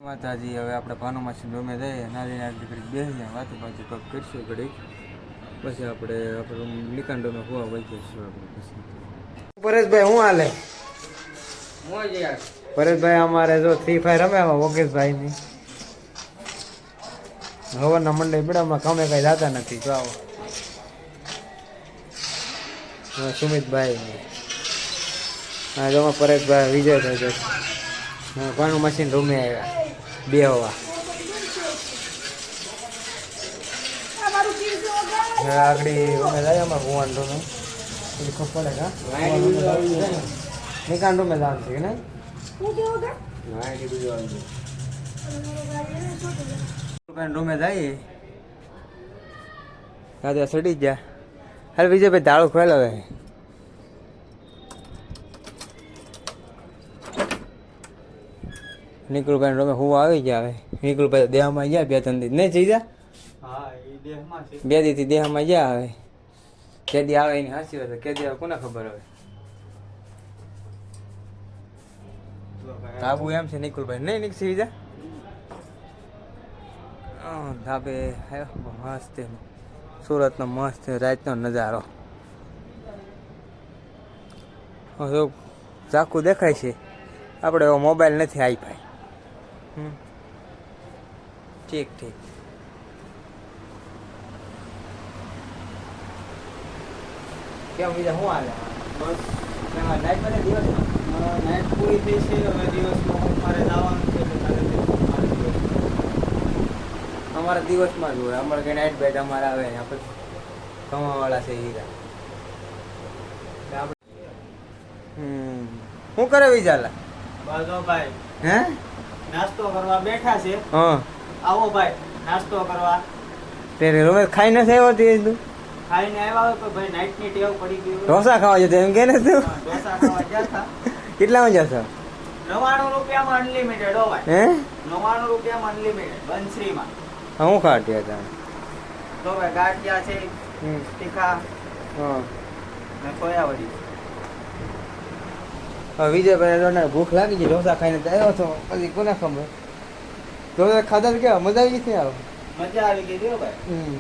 માતાજી હવે આપણે ભાનુમાસી રૂમે જઈએ નાની નાની ઘડી બેસીને વાતો બાજુ પગ કરીશું ઘડી પછી આપણે નિકાન રૂમે હોવા વહી જઈશું આપણે પછી પરેશભાઈ શું હાલે પરેશભાઈ અમારે જો ફ્રી ફાયર રમે વોગેશભાઈની હવાના મંડળી બેડામાં કામે કઈ જતા નથી જો આવો સુમિતભાઈ હા જો પરેશભાઈ વિજયભાઈ જો ભાનુમાસી રૂમે આવ્યા બે હવા આગળ અમે જાય અમારે ભુવાન રૂમે પડે કા નિકાન રૂમે જવાનું છે કે નહીં રૂમે જઈએ દાદા સડી જ જા હાલ વિજયભાઈ દાળું ખોલ હવે નિકુલભાઈ રૂમે હું આવી ગયા હવે નિકુલભાઈ દેહમાં ગયા બે ત્રણ દી નહીં જઈ જા બે દીથી દેહમાં ગયા હવે કેદી આવે એની હાસી હોય કેદી આવે કોને ખબર હવે ધાબુ એમ છે નિકુલભાઈ નહીં નીકળી જા ધાબે મસ્ત સુરતનો મસ્ત રાતનો નજારો ચાકુ દેખાય છે આપણે એવો મોબાઈલ નથી આઈફાઈ ઠીક ઠીક કેમ બીજા શું હાલે બસ નાઇટ બને દિવસમાં નાઇટ પૂરી થઈ છે હવે દિવસમાં મારે જવાનું છે અમારા દિવસમાં જ હોય અમારે કઈ નાઇટ બેટ અમારે આવે આપણે કમાવાળા છે હીરા શું કરે વિચારલા બાજો ભાઈ હે નાસ્તો કરવા બેઠા છે હા આવો ભાઈ નાસ્તો કરવા તેરે રોમે ખાઈ નથી આવ્યો તું ખાઈને આવ્યા હોય તો ભાઈ નાઈટ ની ટેવ પડી ગઈ ઢોસા ખાવા જતો એમ કે ને તું ઢોસા ખાવા ગયા હતા કેટલામાં જશો 99 રૂપિયામાં અનલિમિટેડ હો ભાઈ હે 99 રૂપિયામાં અનલિમિટેડ બંસરીમાં હું ખાટી હતા તો ભાઈ ગાંઠિયા છે તીખા હા ને સોયાવડી હવે વિજયભાઈ ભૂખ લાગી ગઈ ઢોસા ખાઈને તો આવ્યો હતો પછી કોને ખબર ઢોસા ખાધા તો કેવા મજા આવી ગઈ આવે મજા આવી ગઈ જો ભાઈ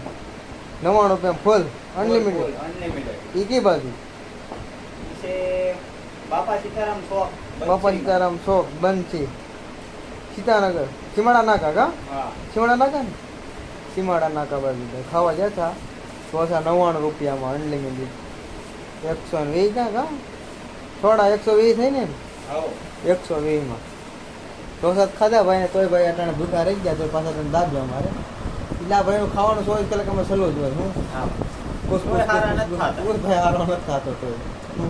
99 રૂપિયા ફૂલ અનલિમિટેડ અનલિમિટેડ ઈ કઈ બાજુ છે બાપા સીતારામ શોપ બાપા સીતારામ શોપ બંસી સીતાનગર સીમાડા નાકા કા હા સીમાડા નાકા ને સીમાડા નાકા બાજુ ખાવા જતા ઢોસા 99 રૂપિયામાં અનલિમિટેડ 120 ના કા થોડા 120 થઈ ને આવો 120 માં ઢોસા ખાધા ભાઈ ને તોય ભાઈ અટાણે ભૂખા રહી ગયા તો પાછા તને દાદ દો અમારે એટલા ભાઈ નું ખાવાનું 24 કલાક અમે સલો જ હોય હું કોઈ હારા નથી ખાતા. કોઈ ભાઈ હારો નથી ખાતો તો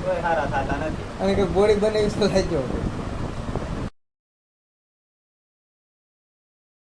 કોઈ હારા થતા નથી અને કે બોડી બને સલાઈ ગયો